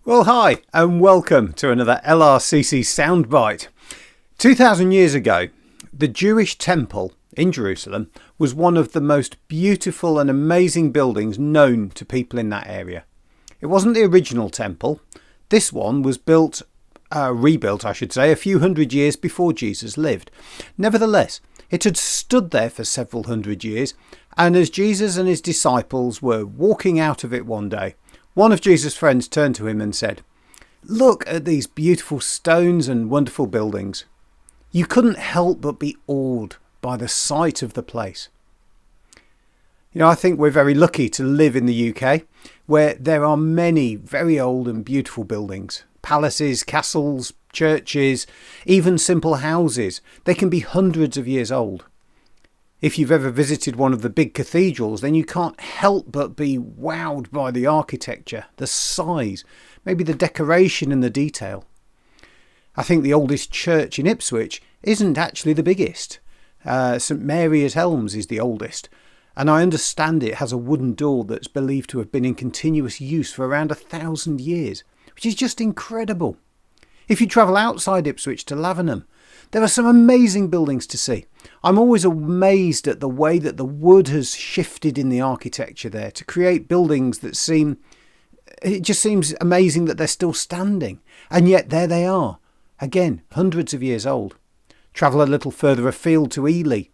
Well, hi, and welcome to another LRCC Soundbite. 2,000 years ago, the Jewish temple in Jerusalem was one of the most beautiful and amazing buildings known to people in that area. It wasn't the original temple. This one was rebuilt, a few hundred years before Jesus lived. Nevertheless, it had stood there for several hundred years, and as Jesus and his disciples were walking out of it one day, one of Jesus' friends turned to him and said, "Look at these beautiful stones and wonderful buildings." You couldn't help but be awed by the sight of the place. I think we're very lucky to live in the UK, where there are many very old and beautiful buildings. Palaces, castles, churches, even simple houses. They can be hundreds of years old. If you've ever visited one of the big cathedrals, then you can't help but be wowed by the architecture, the size, maybe the decoration and the detail. I think the oldest church in Ipswich isn't actually the biggest. St Mary at Elms is the oldest, and I understand it has a wooden door that's believed to have been in continuous use for around 1,000 years, which is just incredible. If you travel outside Ipswich to Lavenham, there are some amazing buildings to see. I'm always amazed at the way that the wood has shifted in the architecture there to create buildings that it just seems amazing that they're still standing. And yet there they are, again, hundreds of years old. Travel a little further afield to Ely.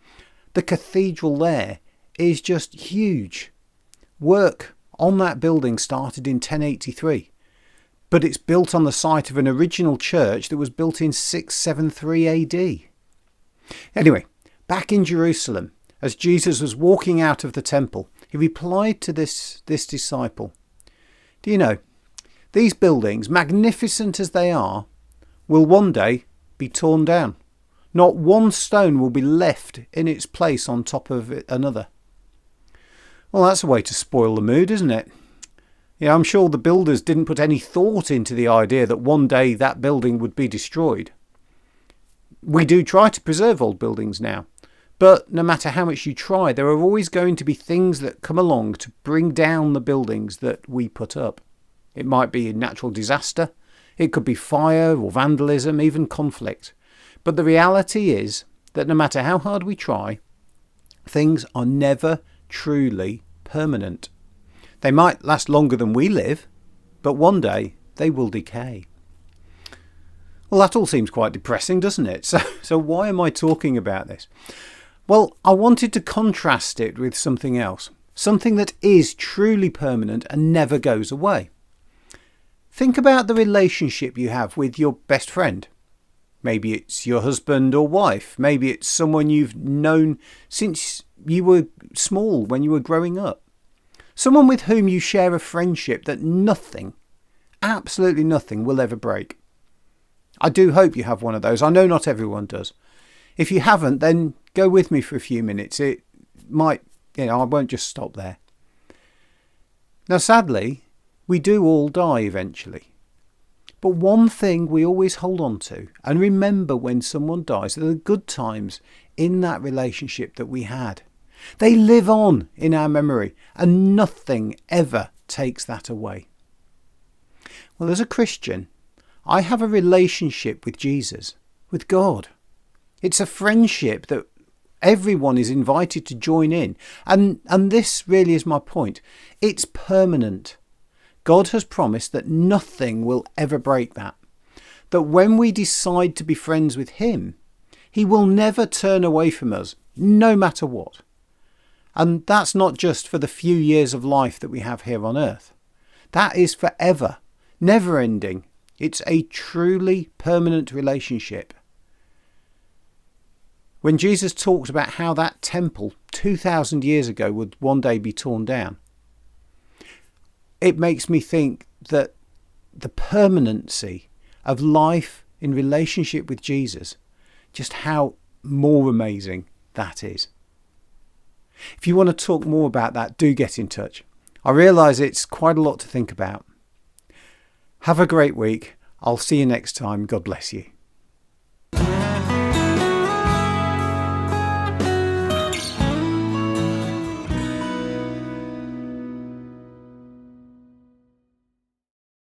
The cathedral there is just huge. Work on that building started in 1083. But it's built on the site of an original church that was built in 673 AD. Anyway, back in Jerusalem, as Jesus was walking out of the temple, he replied to this disciple, "Do you know, these buildings, magnificent as they are, will one day be torn down. Not one stone will be left in its place on top of another." Well, that's a way to spoil the mood, isn't it? I'm sure the builders didn't put any thought into the idea that one day that building would be destroyed. We do try to preserve old buildings now, but no matter how much you try, there are always going to be things that come along to bring down the buildings that we put up. It might be a natural disaster, it could be fire or vandalism, even conflict. But the reality is that no matter how hard we try, things are never truly permanent. They might last longer than we live, but one day they will decay. Well, that all seems quite depressing, doesn't it? So why am I talking about this? Well, I wanted to contrast it with something else, something that is truly permanent and never goes away. Think about the relationship you have with your best friend. Maybe it's your husband or wife. Maybe it's someone you've known since you were small, when you were growing up. Someone with whom you share a friendship that nothing, absolutely nothing, will ever break. I do hope you have one of those. I know not everyone does. If you haven't, then go with me for a few minutes. It might, I won't just stop there. Now, sadly, we do all die eventually. But one thing we always hold on to and remember when someone dies are the good times in that relationship that we had. They live on in our memory, and nothing ever takes that away. Well, as a Christian, I have a relationship with Jesus, with God. It's a friendship that everyone is invited to join in. And this really is my point. It's permanent. God has promised that nothing will ever break that. That when we decide to be friends with him, he will never turn away from us, no matter what. And that's not just for the few years of life that we have here on earth. That is forever, never ending. It's a truly permanent relationship. When Jesus talked about how that temple 2,000 years ago would one day be torn down, it makes me think that the permanency of life in relationship with Jesus, just how more amazing that is. If you want to talk more about that, do get in touch. I realise it's quite a lot to think about. Have a great week. I'll see you next time. God bless you.